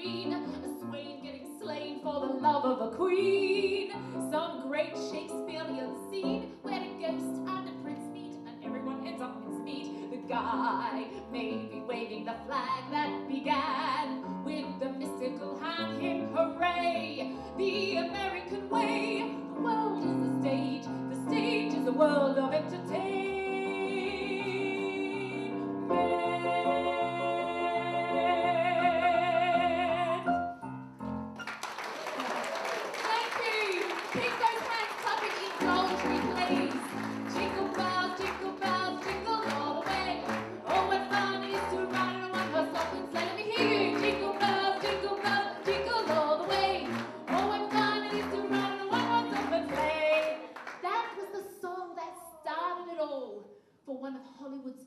screen, a swain getting slain for the love of a queen. Some great Shakespearean scene where a ghost and a prince meet and everyone ends up in speed. The guy may be waving the flag that began with the mystical hand hymn hooray. The American way, the world is the stage is a world of entertainment.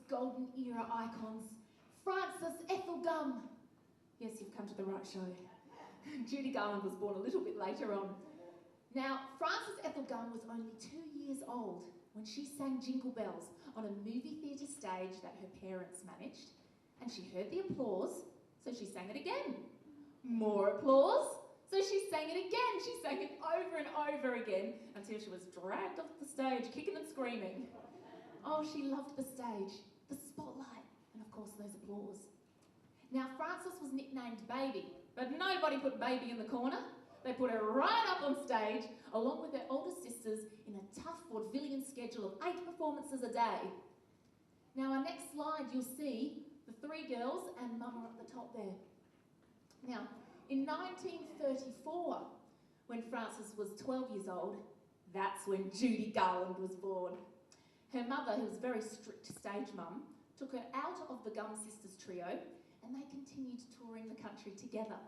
Golden era icons, Frances Gum. Yes, you've come to the right show. Judy Garland was born a little bit later on. Now, Frances Gum was only 2 years old when she sang Jingle Bells on a movie theatre stage that her parents managed, and she heard the applause, so she sang it again. More applause, so she sang it again. She sang it over and over again until she was dragged off the stage, kicking and screaming. Oh, she loved the stage, the spotlight, and of course those applause. Now, Frances was nicknamed Baby, but nobody put Baby in the corner. They put her right up on stage, along with her older sisters, in a tough vaudevillian schedule of 8 performances a day. Now, our next slide, you'll see the 3 girls and Mama at the top there. Now, in 1934, when Frances was 12 years old, that's when Judy Garland was born. Her mother, who was a very strict stage mum, took her out of the Gum Sisters trio and they continued touring the country together.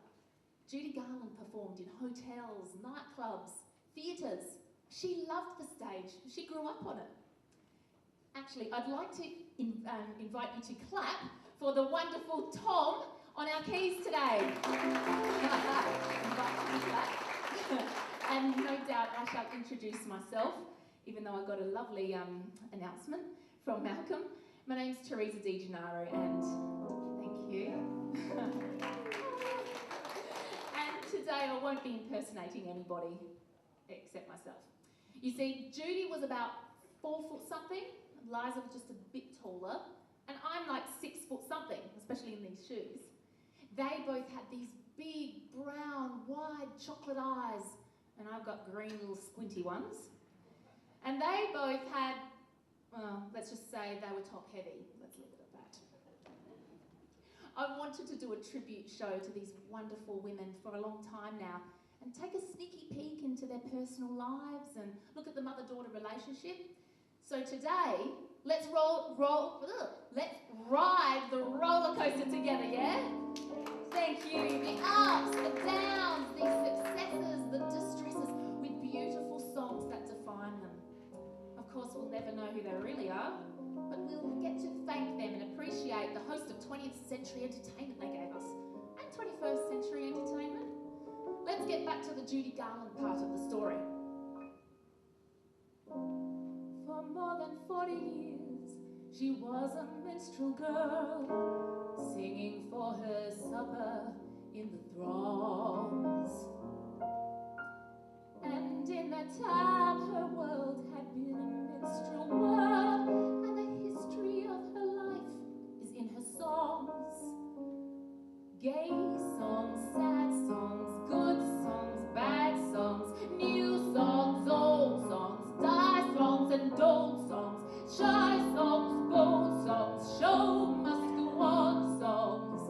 Judy Garland performed in hotels, nightclubs, theatres. She loved the stage. She grew up on it. Actually, I'd like to invite you to clap for the wonderful Tom on our keys today. Invite you to clap. And no doubt I shall introduce myself, even though I got a lovely announcement from Malcolm. My name's Teresa Di Gennaro, and thank you. And today I won't be impersonating anybody except myself. You see, Judy was about 4 foot something, Liza was just a bit taller, and I'm like 6 foot something, especially in these shoes. They both had these big, brown, wide chocolate eyes, and I've got green little squinty ones. And they both had, well, let's just say they were top heavy. Let's leave it at that. I've wanted to do a tribute show to these wonderful women for a long time now and take a sneaky peek into their personal lives and look at the mother-daughter relationship. So today, let's let's ride the roller coaster together, yeah? Thank you. The ups, the downs, the successes, the distresses, with beautiful songs that define them. Of course, we'll never know who they really are, but we'll get to thank them and appreciate the host of 20th century entertainment they gave us, and 21st century entertainment. Let's get back to the Judy Garland part of the story. For more than 40 years, she was a minstrel girl, singing for her supper in the throngs. And in that time, her world had been a minstrel world, and the history of her life is in her songs. Gay songs, sad songs, good songs, bad songs, new songs, old songs, die songs and old songs, shy songs, bold songs, show must go on songs,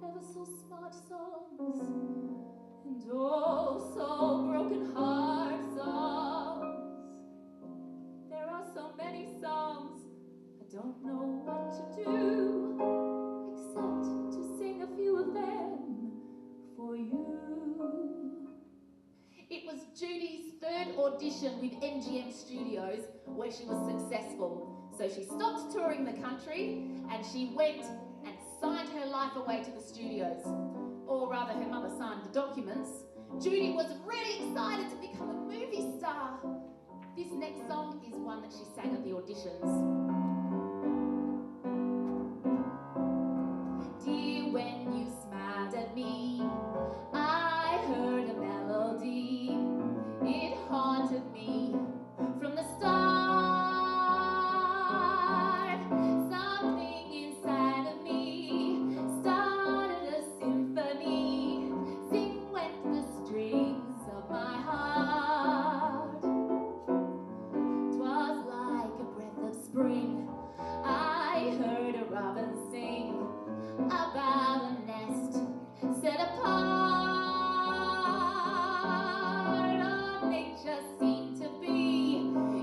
ever so smart songs, and oh so broken heart songs. There are so many songs, I don't know what to do, except to sing a few of them for you. It was Judy's 3rd audition with MGM Studios where she was successful. So she stopped touring the country and she went and signed her life away to the studios. Or rather, her mother signed the documents. Judy was really excited to become a movie star. This next song is one that she sang at the auditions. Dear, when you smiled at of me, I heard a melody. It haunted me from the start. Something inside of me started a symphony. Sing went the strings of my heart. 'Twas like a breath of spring. I heard a robin sing about a nest set apart. Oh, nature seemed to be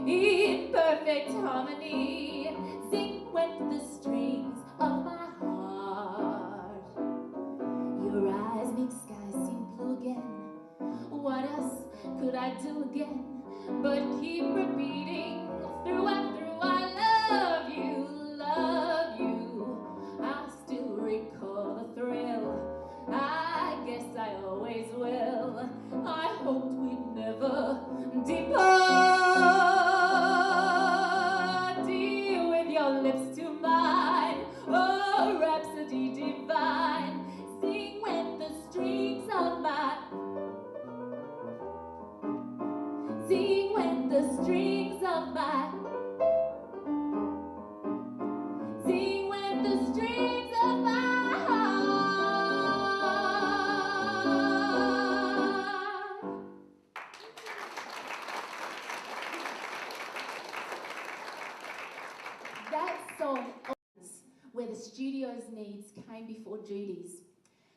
in perfect harmony. Sing went the strings of my heart. Your eyes make skies seem blue again. What else could I do again but keep repeating through and through? I love you, love you. I still recall the thrill. I guess I always will. I hoped we'd never depart. Dear, with your lips to mine, oh, rhapsody divine. Sing with the strings of my, sing with the strings of my, sing with the strings of my heart. That song, where the studio's needs came before Judy's.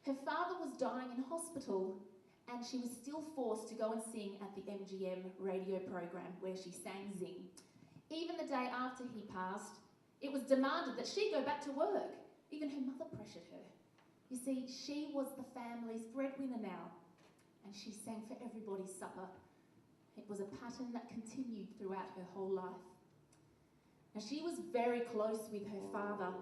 Her father was dying in hospital, and she was still forced to go and sing at the MGM radio program where she sang Zing. Even the day after he passed, it was demanded that she go back to work. Even her mother pressured her. You see, she was the family's breadwinner now, and she sang for everybody's supper. It was a pattern that continued throughout her whole life. Now, she was very close with her father.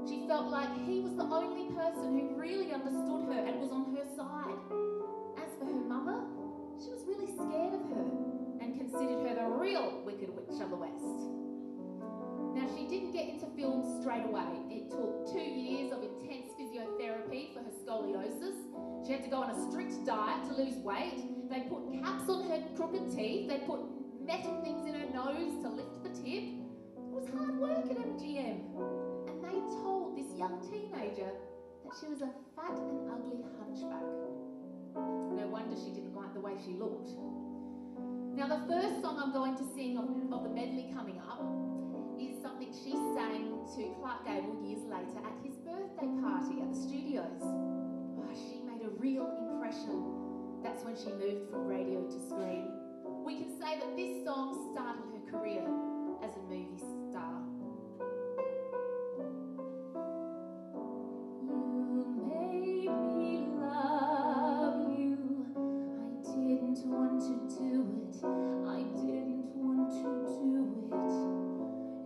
She felt like he was the only person who really understood her and was on her side. As for her mother, she was really scared of her and considered her the real Wicked Witch of the West. Now, she didn't get into film straight away. It took 2 years of intense physiotherapy for her scoliosis. She had to go on a strict diet to lose weight. They put caps on her crooked teeth. They put metal things in her nose to lift the tip. It was hard work at MGM. And they told this young teenager that she was a fat and ugly hunchback. No wonder she didn't like the way she looked. Now, the first song I'm going to sing of the medley coming up is something she sang to Clark Gable years later at his birthday party at the studios. Oh, she made a real impression. That's when she moved from radio to screen. We can say that this song started her career as a movie star. You made me love you. I didn't want to do it. I didn't want to do it.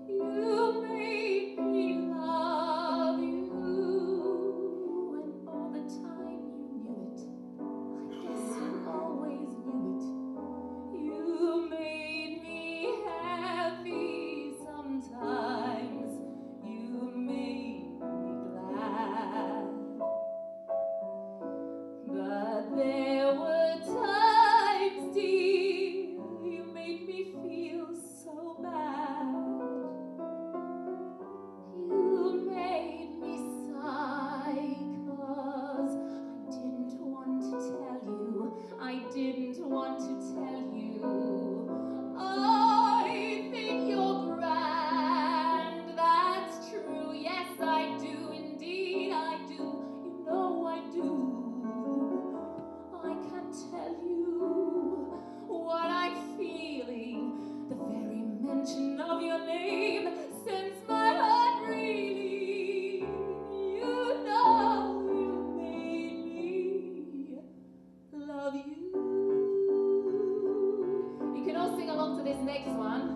You made me love you, and all the time you knew it. I guess you always knew it. You made me happy sometimes. You made me glad. But there were times, dear, you made me feel so bad. You made me sigh 'cause I didn't want to tell you. I didn't want to tell you. I think you're grand, that's true. Yes, I do, indeed I do. You know I do. I can't tell you what I'm feeling. The very mention of your name sends my heart reeling. You know you made me love you. You can all sing along to this next one.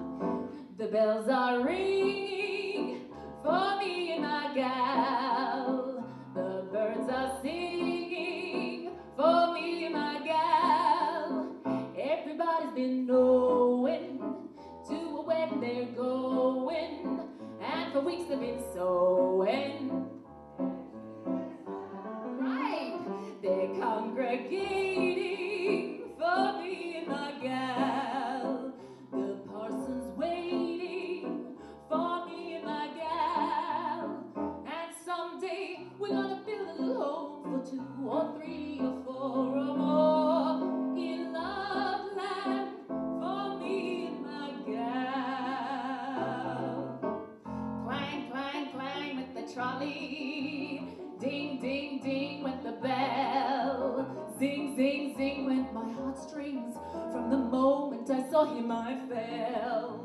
The bells are ringing for me and my gal. The birds are singing for me and my gal. Everybody's been knowing to where they're going, and for weeks they've been sewing. Right, congregating for me and my gal. The parson's waiting for me and my gal. And someday we're gonna build a little home for 2 or 3 or 4 or more in Loveland for me and my gal. Clang, clang, clang with the trolley. Ding, ding, ding went the bell. Zing, zing, zing went my heartstrings. From the moment I saw him I fell.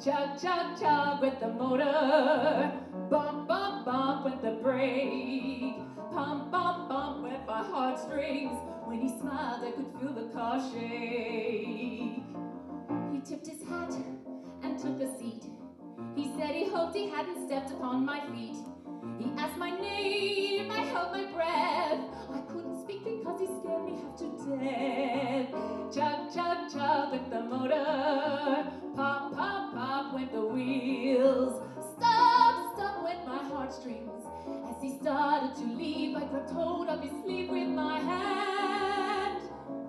Chug, chug, chug went the motor. Bump, bump, bump went the brake. Pump, bump, bump went my heartstrings. When he smiled I could feel the car shake. He tipped his hat and took a seat. He said he hoped he hadn't stepped upon my feet. He asked my name, I held my breath. I couldn't speak because he scared me half to death. Chug, chug, chug went the motor. Pop, pop, pop went the wheels. Stop, stop went my heartstrings. As he started to leave, I grabbed hold of his sleeve with my hand.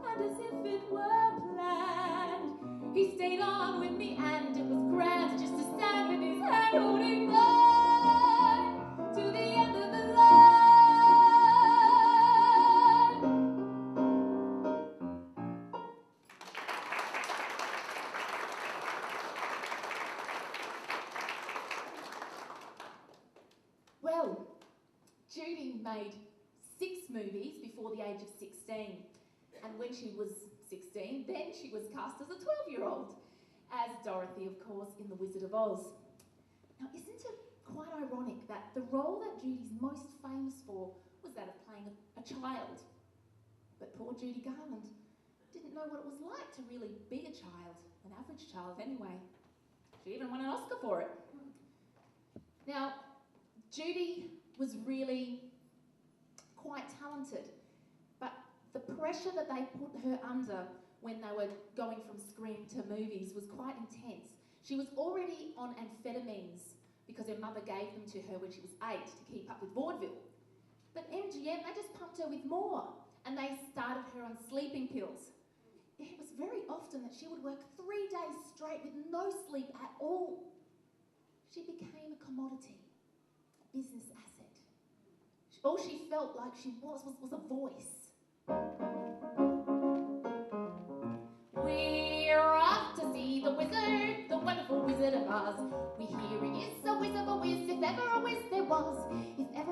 And as if it were planned, he stayed on with me and it was grand just to stand with his hand holding mine to the end of the line. Well, Judy made 6 movies before the age of 16. And when she was 16, then she was cast as a 12-year-old, as Dorothy, of course, in The Wizard of Oz. Now, isn't it quite ironic that the role that Judy's most famous for was that of playing a child? But poor Judy Garland didn't know what it was like to really be a child, an average child anyway. She even won an Oscar for it. Now, Judy was really quite talented, but the pressure that they put her under when they were going from screen to movies was quite intense. She was already on amphetamines because her mother gave them to her when she was 8 to keep up with vaudeville. But MGM, they just pumped her with more, and they started her on sleeping pills. It was very often that she would work 3 days straight with no sleep at all. She became a commodity, a business asset. All she felt like she was a voice. We're off to see the wizard, the wonderful Wizard of Oz. We hear he is a whiz of a whiz, if ever a whiz there was. If ever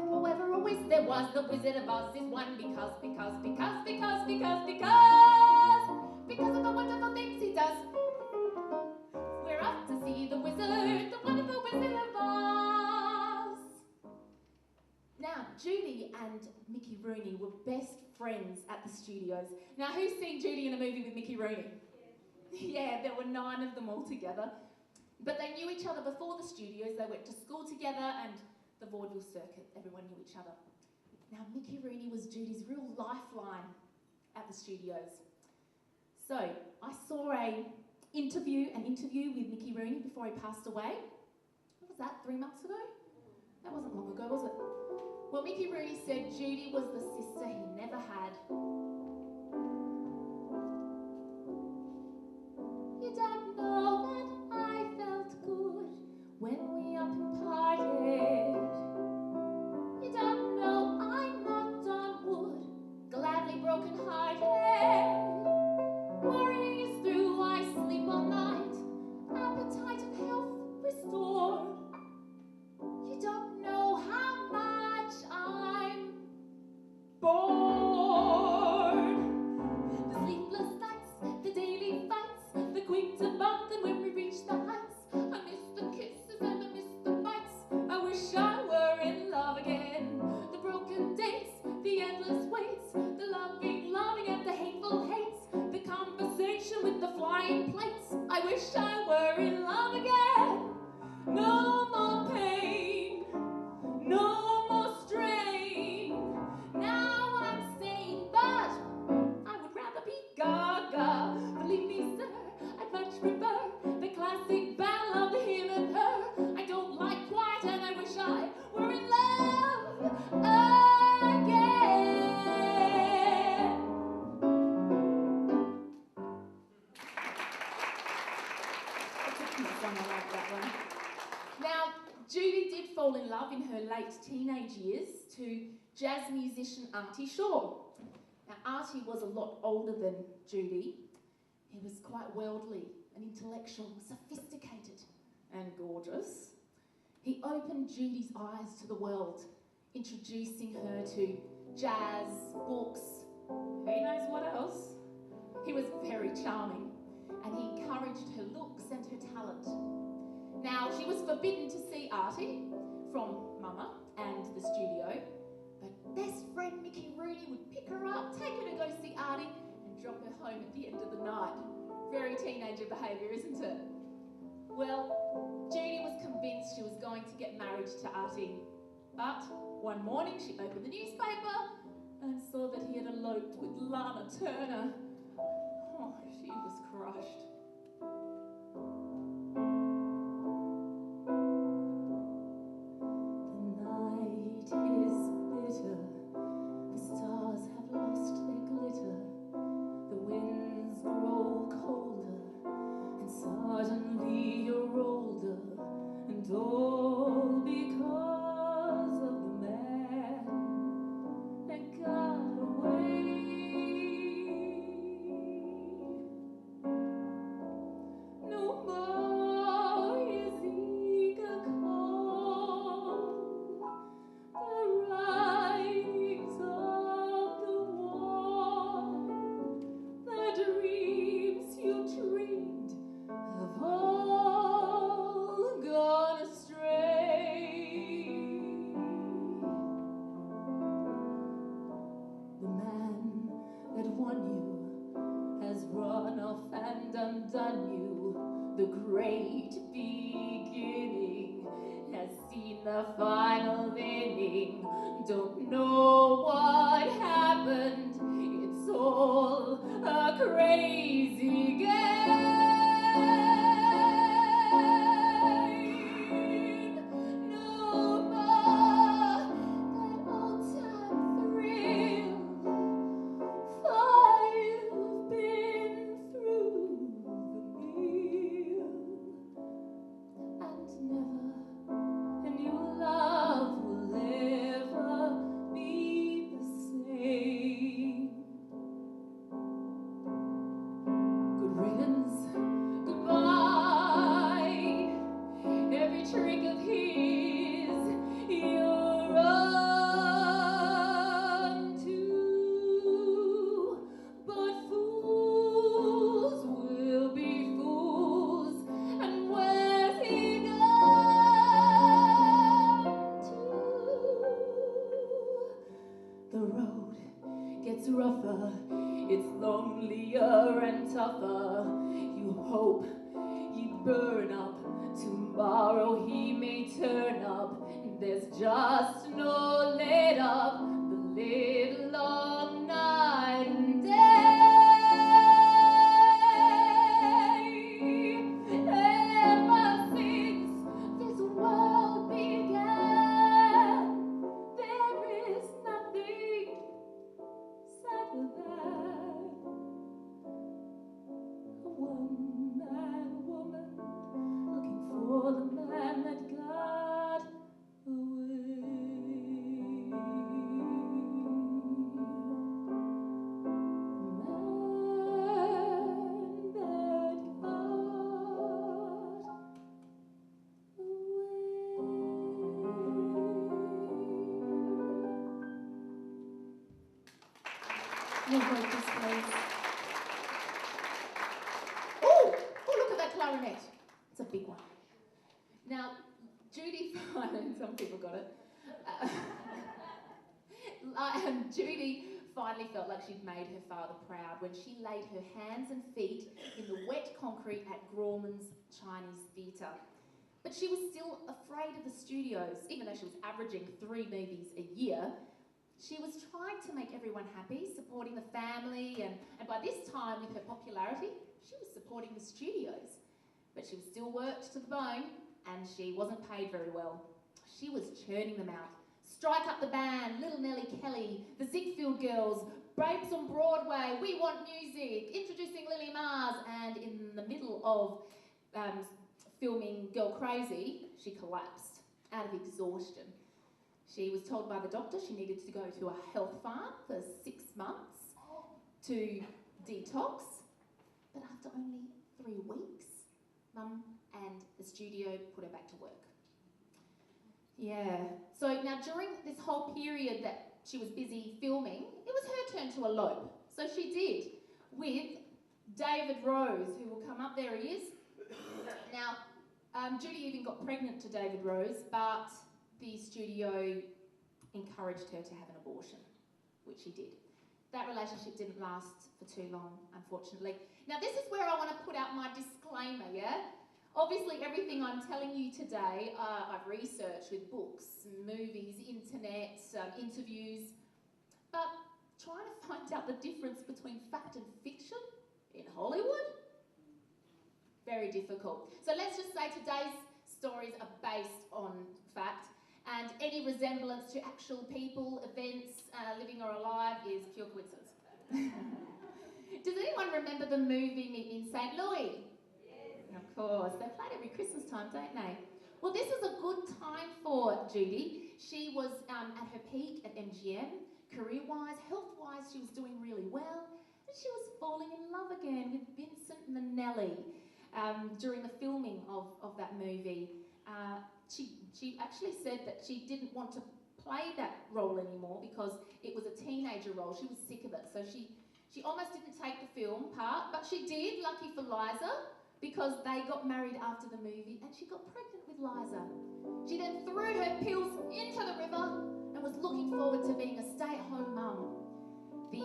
a whiz there was, the Wizard of Oz is one because of the wonderful things he does. We're off to see the wizard, the wonderful Wizard of Oz. Now, Judy and Mickey Rooney were best friends at the studios. Now, who's seen Judy in a movie with Mickey Rooney? Yeah, there were 9 of them all together. But they knew each other before the studios. They went to school together and the vaudeville circuit. Everyone knew each other. Now, Mickey Rooney was Judy's real lifeline at the studios. So, I saw an interview with Mickey Rooney before he passed away. What was that, 3 months ago? That wasn't long ago, was it? Well, Mickey Rooney said Judy was the sister he never had. You don't know that I felt good when we up and parted. You don't know I'm knocked on wood, gladly broken-hearted. Worrying is through, I sleep all night, appetite and health restored. You don't know how much I'm bored. teenage years to jazz musician Artie Shaw. Now, Artie was a lot older than Judy. He was quite worldly and intellectual, sophisticated and gorgeous. He opened Judy's eyes to the world, introducing her to jazz, books, who knows what else. He was very charming, and he encouraged her looks and her talent. Now, she was forbidden to see Artie from Mama and the studio, but best friend Mickey Rooney would pick her up, take her to go see Artie, and drop her home at the end of the night. Very teenager behaviour, isn't it? Well, Judy was convinced she was going to get married to Artie, but one morning she opened the newspaper and saw that he had eloped with Lana Turner. Oh, she was crushed. The night is bitter, the stars have lost their glitter, the winds grow colder, and suddenly you're older, and all because of the man that got away. No more is eager call, the writings of the wall, the dreams you dreamed have all gone astray. The man that won you has run off and undone you. The great beginning has seen the final inning. Don't know what happened, it's all a crazy game. No more that old-time thrill, for you've been through the meal, and never a new love will ever be the same. Good riddance, goodbye. Every trick of his you're unto, but fools will be fools, and where's he gone to? The road gets rougher, it's lonelier and tougher. You hope you burn up, tomorrow he may turn up. There's just no let up, the live long night and day. Ever since this world began, there is nothing sadder than a one-man woman looking for the man that got away. The man that got away. Your vocals, please. Oh, look at that clarinet. It's a big one. Now, Judy, some people got it. Judy finally felt like she'd made her father proud when she laid her hands and feet in the wet concrete at Grauman's Chinese Theatre. But she was still afraid of the studios, even though she was averaging 3 movies a year. She was trying to make everyone happy, supporting the family, and by this time, with her popularity, she was supporting the studios. But she was still worked to the bone, and she wasn't paid very well. She was churning them out. Strike Up the Band, Little Nellie Kelly, The Ziegfeld Girls, Babes on Broadway, We Want Music, introducing Lily Mars, and in the middle of filming Girl Crazy, she collapsed out of exhaustion. She was told by the doctor she needed to go to a health farm for 6 months to detox. But after only 3 weeks, Mum and the studio put her back to work. Yeah. So now during this whole period that she was busy filming, it was her turn to elope. So she did, with David Rose, who will come up. There he is. Now, Judy even got pregnant to David Rose, but the studio encouraged her to have an abortion, which she did. That relationship didn't last for too long, unfortunately. Now, this is where I want to put out my disclaimer, yeah? Obviously, everything I'm telling you today, I've researched with books, movies, internet, interviews, but trying to find out the difference between fact and fiction in Hollywood, very difficult. So let's just say today's stories are based on fact, and any resemblance to actual people, events, living or alive, is pure coincidence. Does anyone remember the movie Meet Me in St. Louis? Yes. Of course, they play it every Christmas time, don't they? Well, this is a good time for Judy. She was at her peak at MGM, career-wise, health-wise, she was doing really well, and she was falling in love again with Vincent Minnelli during the filming of that movie. She actually said that she didn't want to play that role anymore because it was a teenager role. She was sick of it, so she almost didn't take the film part, but she did, lucky for Liza, because they got married after the movie and she got pregnant with Liza. She then threw her pills into the river and was looking forward to being a stay-at-home mum. The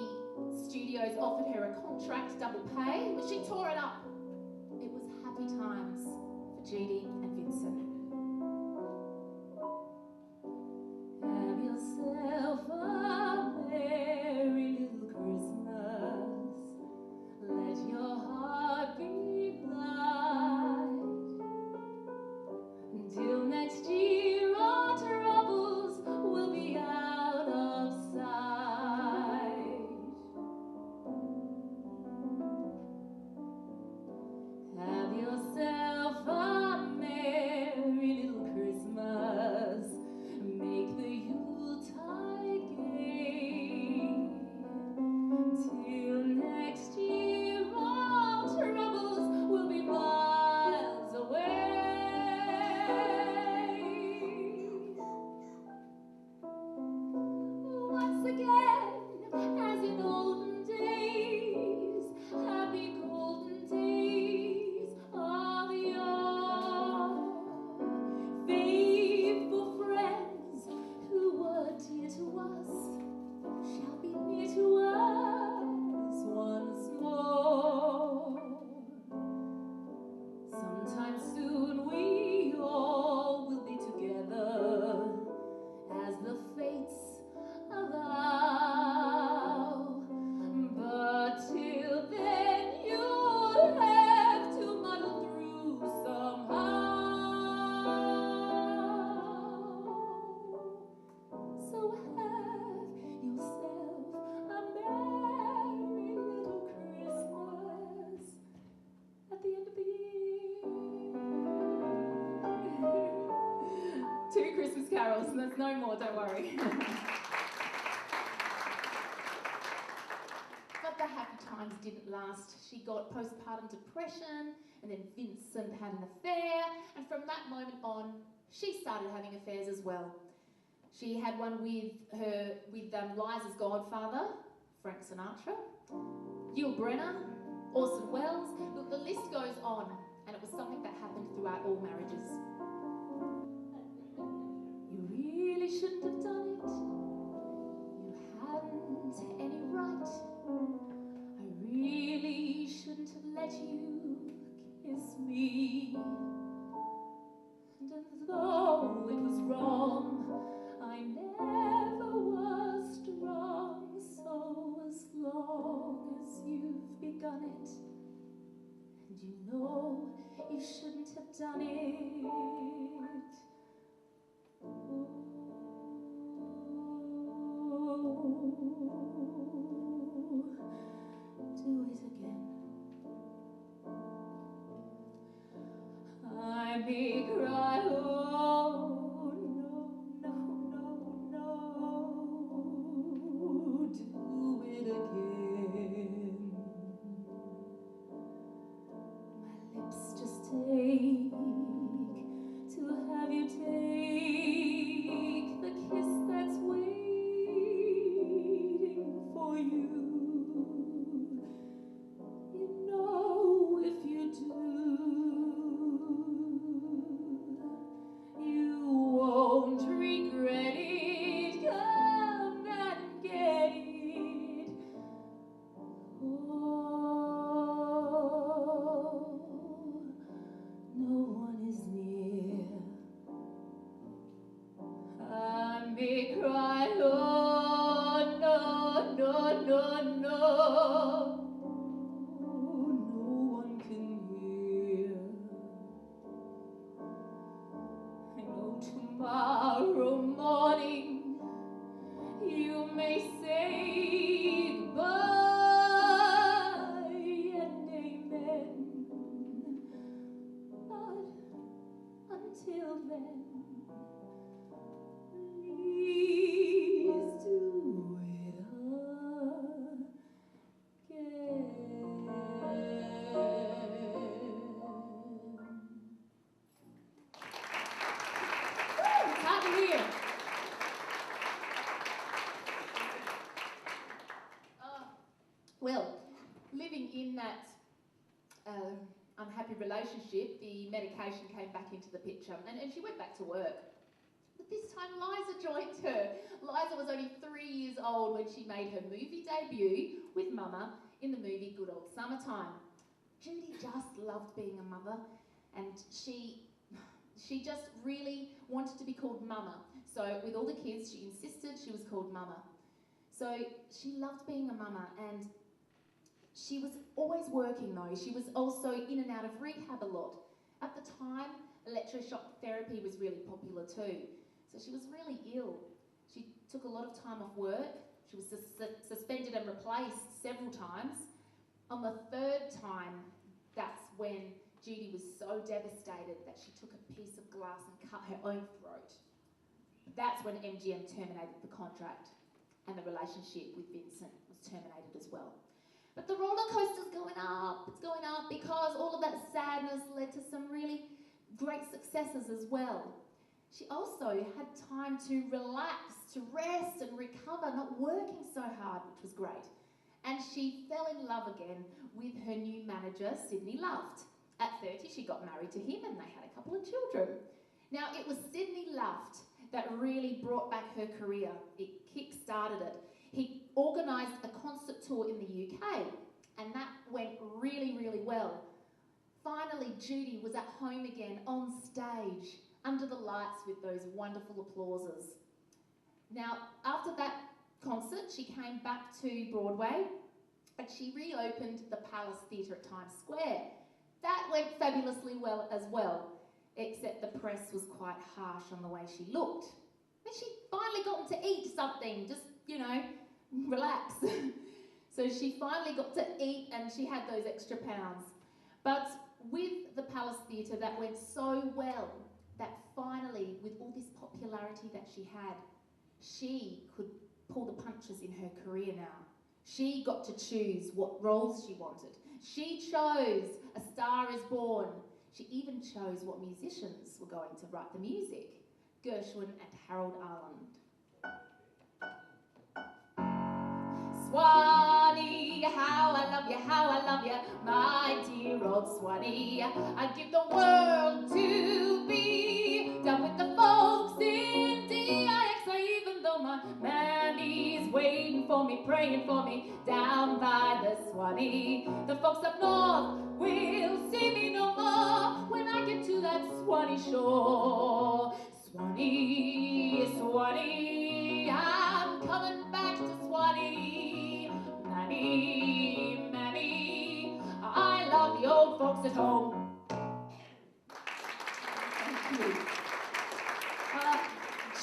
studios offered her a contract, double pay, but she tore it up. It was happy times for Judy and Vincent. Have yourself a merry little Christmas. Let your heart be light. Until next year, our troubles will be out of sight. Have yourself a merry little Christmas. Make the Yuletide gay. Till next year, all troubles will be miles away. Once again, as in olden days, happy golden days of yore. Faithful friends who were dear to us shall be near to us once more. Sometime soon we all will be together as the fates allow. But till then you'll have to muddle through somehow. So have yourself a merry little Christmas at the end of the year. 2 Christmas carols, and there's no more, don't worry. But the happy times didn't last. She got postpartum depression, and then Vincent had an affair, and from that moment on, she started having affairs as well. She had one with Liza's godfather, Frank Sinatra, Yul Brynner, Orson Welles. Look, the list goes on, and it was something that happened throughout all marriages. You really shouldn't have done it. You hadn't any right. I really shouldn't have let you kiss me. And though it was wrong, I never was strong. So as long as you've begun it, and you know you shouldn't have done it, do it again. I may cry, oh no, no, no, cry, oh no, no, no, no. No one can hear. I know tomorrow morning you may say goodbye and amen. But until then, please do it again. It's hard to hear. Well, living in that unhappy relationship, the medication came back into the picture, and she went back to work. But this time Liza joined her. Liza was only 3 years old when she made her movie debut with Mama in the movie Good Old Summertime. Judy just loved being a mother, and she just really wanted to be called Mama. So with all the kids, she insisted she was called Mama. So she loved being a mama, and she was always working though. She was also in and out of rehab a lot. At the time, electroshock therapy was really popular too. So she was really ill. She took a lot of time off work. She was suspended and replaced several times. On the third time, that's when Judy was so devastated that she took a piece of glass and cut her own throat. That's when MGM terminated the contract, and the relationship with Vincent was terminated as well. But the roller coaster's going up. It's going up because all of that sadness led to some really great successes as well. She also had time to relax, to rest and recover, not working so hard, which was great. And she fell in love again with her new manager, Sydney Luft. At 30, she got married to him and they had a couple of children. Now, it was Sydney Luft that really brought back her career. It kick-started it. He organised a concert tour in the UK, and that went really, really well. Finally, Judy was at home again, on stage, under the lights with those wonderful applauses. Now, after that concert, she came back to Broadway, and she reopened the Palace Theatre at Times Square. That went fabulously well as well, except the press was quite harsh on the way she looked. And she finally got to eat something, just, you know, relax. So she finally got to eat and she had those extra pounds. But with the Palace Theatre, that went so well that finally, with all this popularity that she could pull the punches in her career now. She got to choose what roles she wanted. She chose A Star is Born. She even chose what musicians were going to write the music. Gershwin and Harold Arlen. Swanee, how I love you, my dear old Swanee. I'd give the world to be down with the folks in DIX, even though my Mandy's waiting for me, praying for me down by the Swanee. The folks up north will see me no more when I get to that Swanee shore. Swanee, Swanee, I'm coming back to Swanee. Mammy, Mammy, I love the old folks at home. Thank you.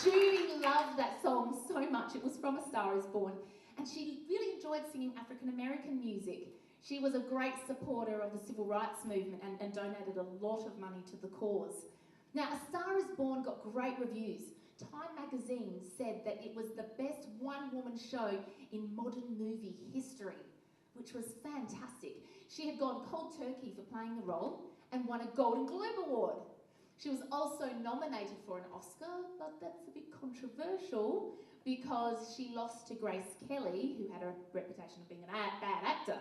Judy loved that song so much. It was from A Star is Born. And she really enjoyed singing African American music. She was a great supporter of the civil rights movement and donated a lot of money to the cause. Now, A Star is Born got great reviews. Time magazine said that it was the best one-woman show in modern movie history, which was fantastic. She had gone cold turkey for playing the role and won a Golden Globe Award. She was also nominated for an Oscar, but that's a bit controversial because she lost to Grace Kelly, who had a reputation of being a bad actor.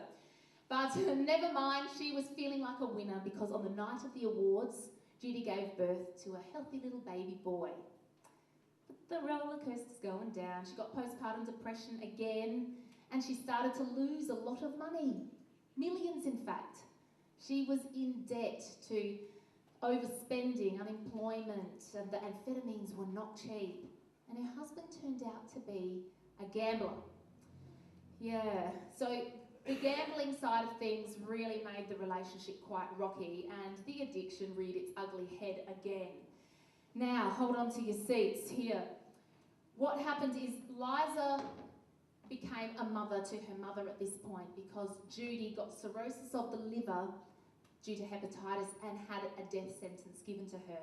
But never mind, she was feeling like a winner because on the night of the awards, Judy gave birth to a healthy little baby boy. But the roller coaster's going down. She got postpartum depression again, and she started to lose a lot of money. Millions, in fact. She was in debt to overspending, unemployment, and the amphetamines were not cheap. and her husband turned out to be a gambler. Yeah, so the gambling side of things really made the relationship quite rocky, and the addiction reared its ugly head again. Now, hold on to your seats here. What happened is Liza became a mother to her mother at this point because Judy got cirrhosis of the liver due to hepatitis and had a death sentence given to her.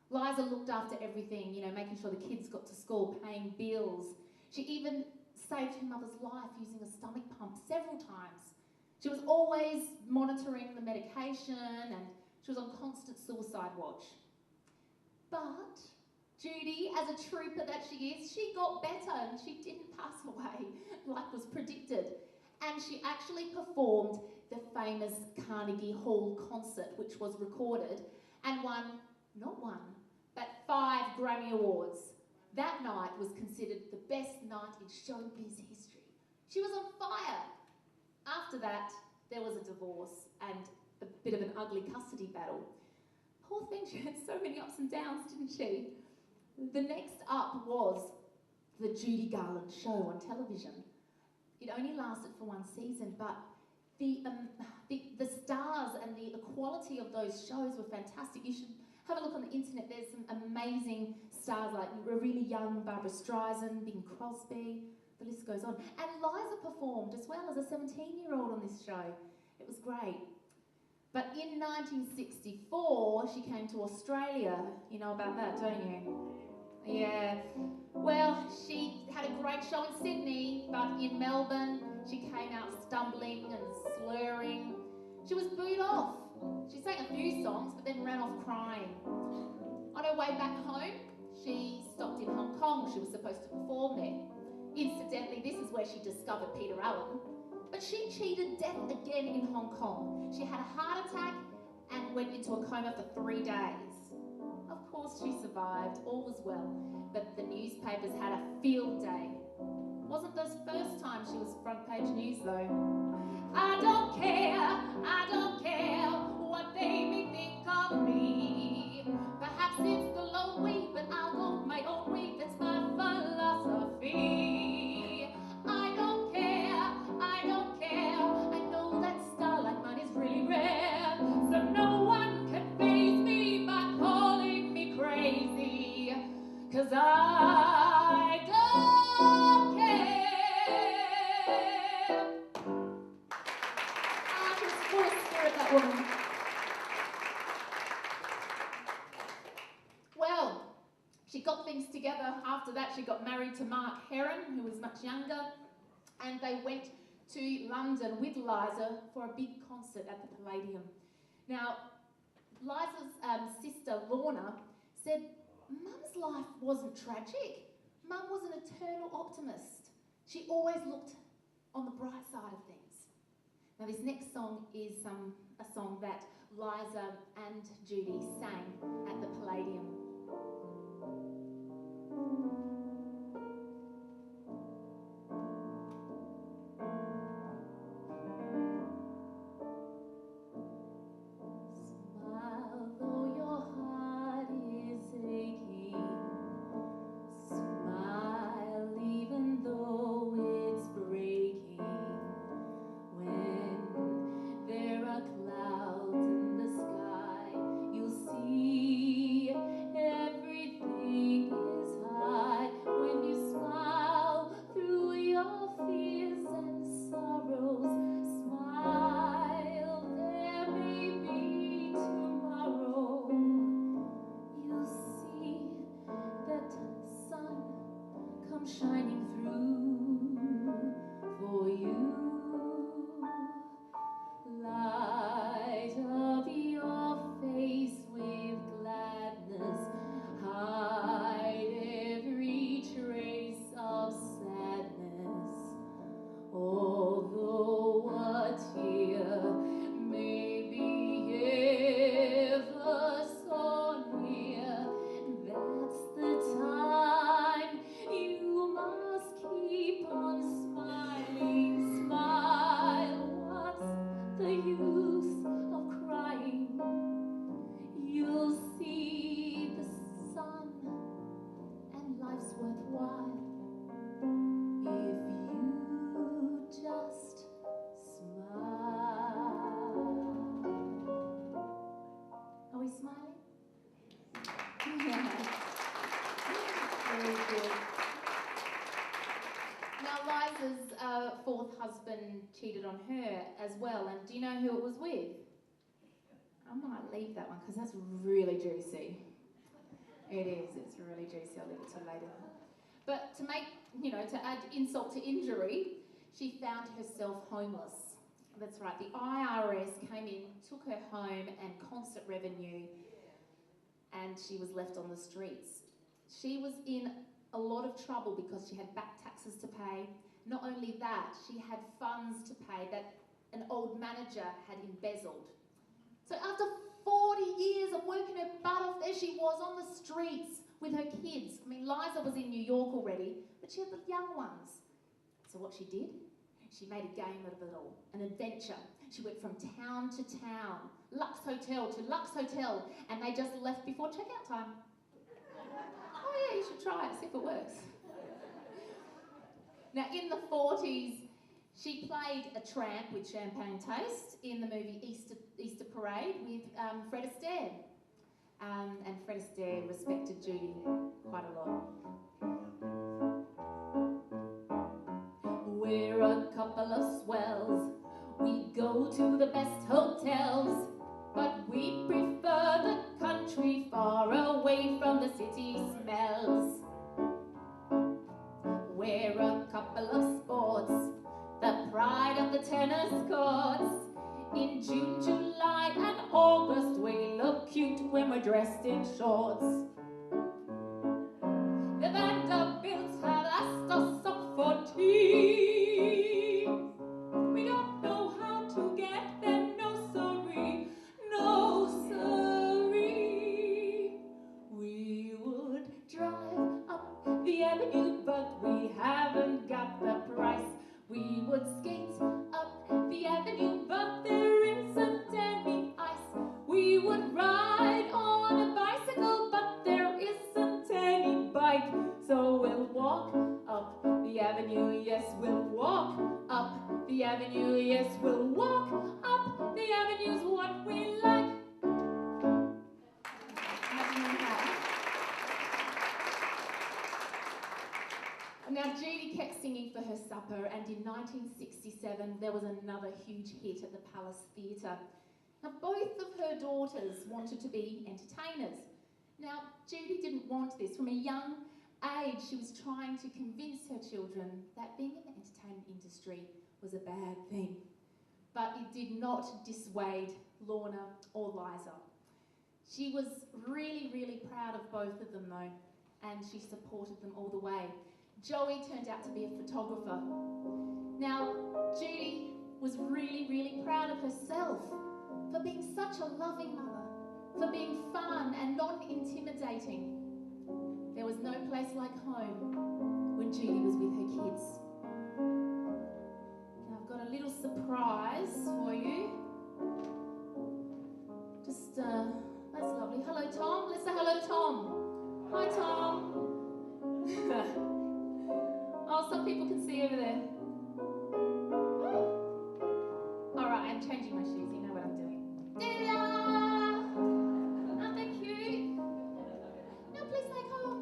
Liza looked after everything, you know, making sure the kids got to school, paying bills. She even saved her mother's life using a stomach pump several times. She was always monitoring the medication and she was on constant suicide watch. But Judy, as a trooper that she is, she got better and she didn't pass away like was predicted. And she actually performed the famous Carnegie Hall concert, which was recorded, and won, not one, but 5 Grammy Awards. That night was considered the best night in showbiz history. She was on fire. After that, there was a divorce and a bit of an ugly custody battle. Poor thing, she had so many ups and downs, didn't she? The next up was the Judy Garland show on television. It only lasted for 1 season, but the stars and the quality of those shows were fantastic. You should have a look on the internet. There's some amazing stars like a really young Barbara Streisand, Bing Crosby, the list goes on. And Liza performed as well as a 17-year-old on this show. It was great. But in 1964, she came to Australia. You know about that, don't you? Yeah. Well, she had a great show in Sydney, but in Melbourne, she came out stumbling and slurring. She was booed off. She sang a few songs, but then ran off crying. On her way back home, she stopped in Hong Kong. She was supposed to perform there. Incidentally, this is where she discovered Peter Allen. But she cheated death again in Hong Kong. She had a heart attack and went into a coma for 3 days. Of course she survived, all was well, but the newspapers had a field day. Wasn't the first time she was front page news though. I don't care what they may think of me. Perhaps it's the lone way, but I'll go my own way, that's my philosophy. I don't care, I know that style like mine is really rare, so no one can faze me by calling me crazy, 'cause I don't care. She was full of spirit, that woman. Well, she got things together. After that, she got married to Mark Heron, who was much younger, and they went to London with Liza for a big concert at the Palladium. Now, Liza's sister, Lorna, said, Mum's life wasn't tragic. Mum was an eternal optimist. She always looked on the bright side of things. Now, this next song is a song that Liza and Judy sang at the Palladium. Smile though your heart is aching. Smile even though it's breaking. When there are clouds in the sky, you'll see everything is high. Now, Liza's fourth husband cheated on her as well, and do you know who it was with? I might leave that one because that's really juicy. It is, it's really juicy. I'll leave it till later. But to make, to add insult to injury, she found herself homeless. That's right, the IRS came in, took her home and concert revenue, and she was left on the streets. She was in a lot of trouble because she had back taxes to pay. Not only that, she had funds to pay that an old manager had embezzled. So after 40 years of working her butt off, there she was on the streets with her kids. I mean, Liza was in New York already, but she had the young ones. So what she did, she made a game out of it all, an adventure. She went from town to town, Lux Hotel to Lux Hotel, and they just left before checkout time. Oh yeah, you should try it, see if it works. Now, in the 40s, she played a tramp with champagne taste in the movie Easter Parade with Fred Astaire. And Fred Astaire respected Judy quite a lot. We're a couple of swells, we go to the best hotels, but we prefer the country far away from the city smells. We're a couple of sports, the pride of the tennis courts. In June, July and August we look cute when we're dressed in shorts. The Vanderbilts have asked us up for tea. We don't know how to get there, no sorry, no sorry. We would drive up the avenue, but we haven't got the price. We would skate up the avenue, but there isn't any ice. We would ride on a bicycle, but there isn't any bike. So we'll walk up the avenue, yes, we'll walk up the avenue, yes, we'll walk up the avenue's what we like. Now, Judy kept singing for her supper, and in 1967 there was another huge hit at the Palace Theatre. Now, both of her daughters wanted to be entertainers. Now, Judy didn't want this. From a young age, she was trying to convince her children that being in the entertainment industry was a bad thing. But it did not dissuade Lorna or Liza. She was really, really proud of both of them, though, and she supported them all the way. Joey turned out to be a photographer. Now, Judy was really, really proud of herself for being such a loving mother, for being fun and non-intimidating. There was no place like home when Judy was with her kids. Now, I've got a little surprise for you. Just, that's lovely. Hello, Tom. Let's say hello to Tom. Hi, Tom. Oh, some people can see over there. All right, I'm changing my shoes. You know what I'm doing. Ta-da! Oh, thank you. Now, please say hello.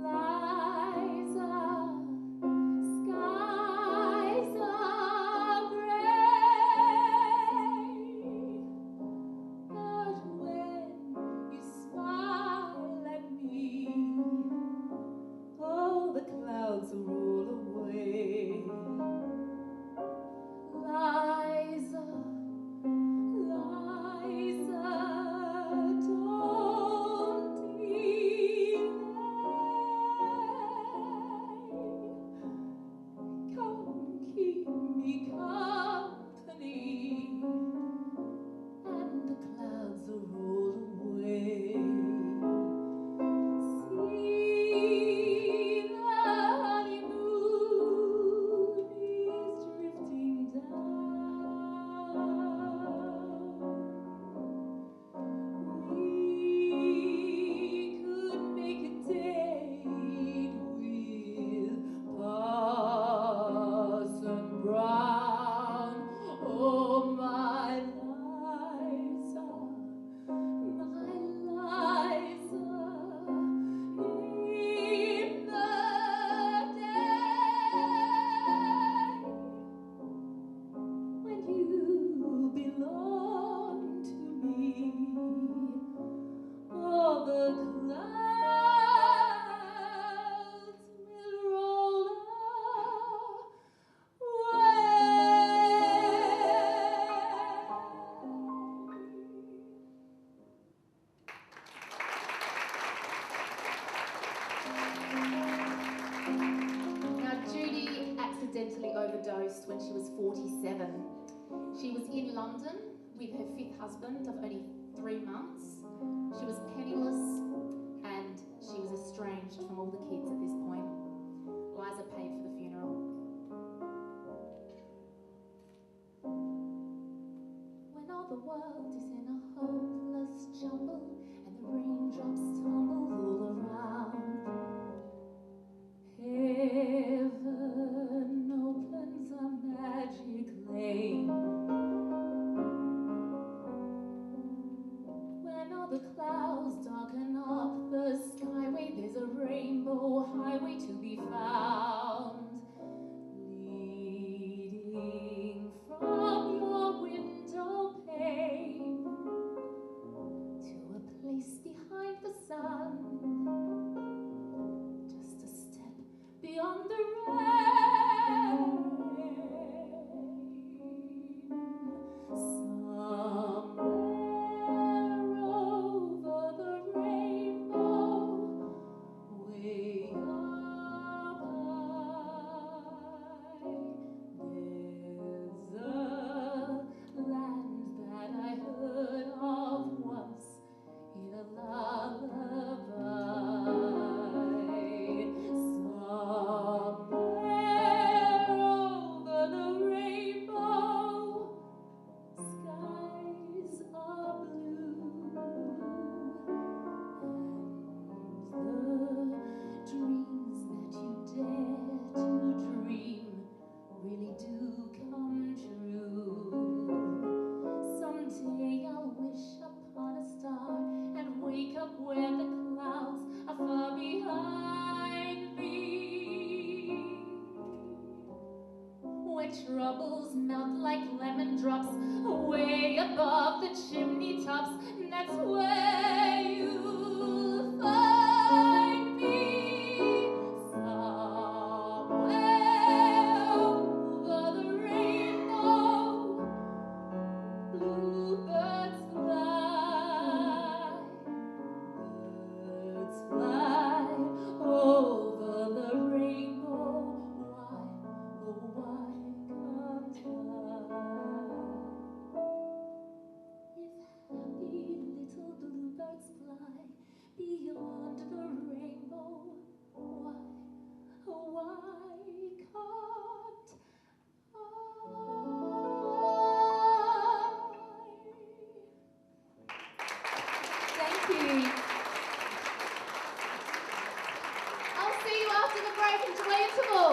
Liza, skies are grey, but when she was 47. She was in London with her 5th husband of only 3 months. She was penniless and she was estranged from all the kids at this point. Liza paid for the funeral. When all the world is in a hopeless jumble and the raindrops tumble all around, heaven opens a magic lane. When all the clouds darken up the skyway, there's a rainbow highway to be found, leading from your window pane to a place behind the sun, just a step beyond the rain. Somewhere over the rainbow, way up high, there's a land that I heard of once in a lullaby. Somewhere over the rainbow, skies are blue, and the dreams that you dare to dream really do come true. Someday I'll wish upon a star and wake up where the clouds are far behind me, where troubles melt like lemon drops way above the chimney tops. That's where you'll find me. Somewhere over the rainbow, bluebirds fly, birds fly over the rainbow. Why, oh why can't I? If happy little bluebirds fly beyond the rainbow, why, oh why can't I? Thank you. I'll see you after the break. Enjoy interval.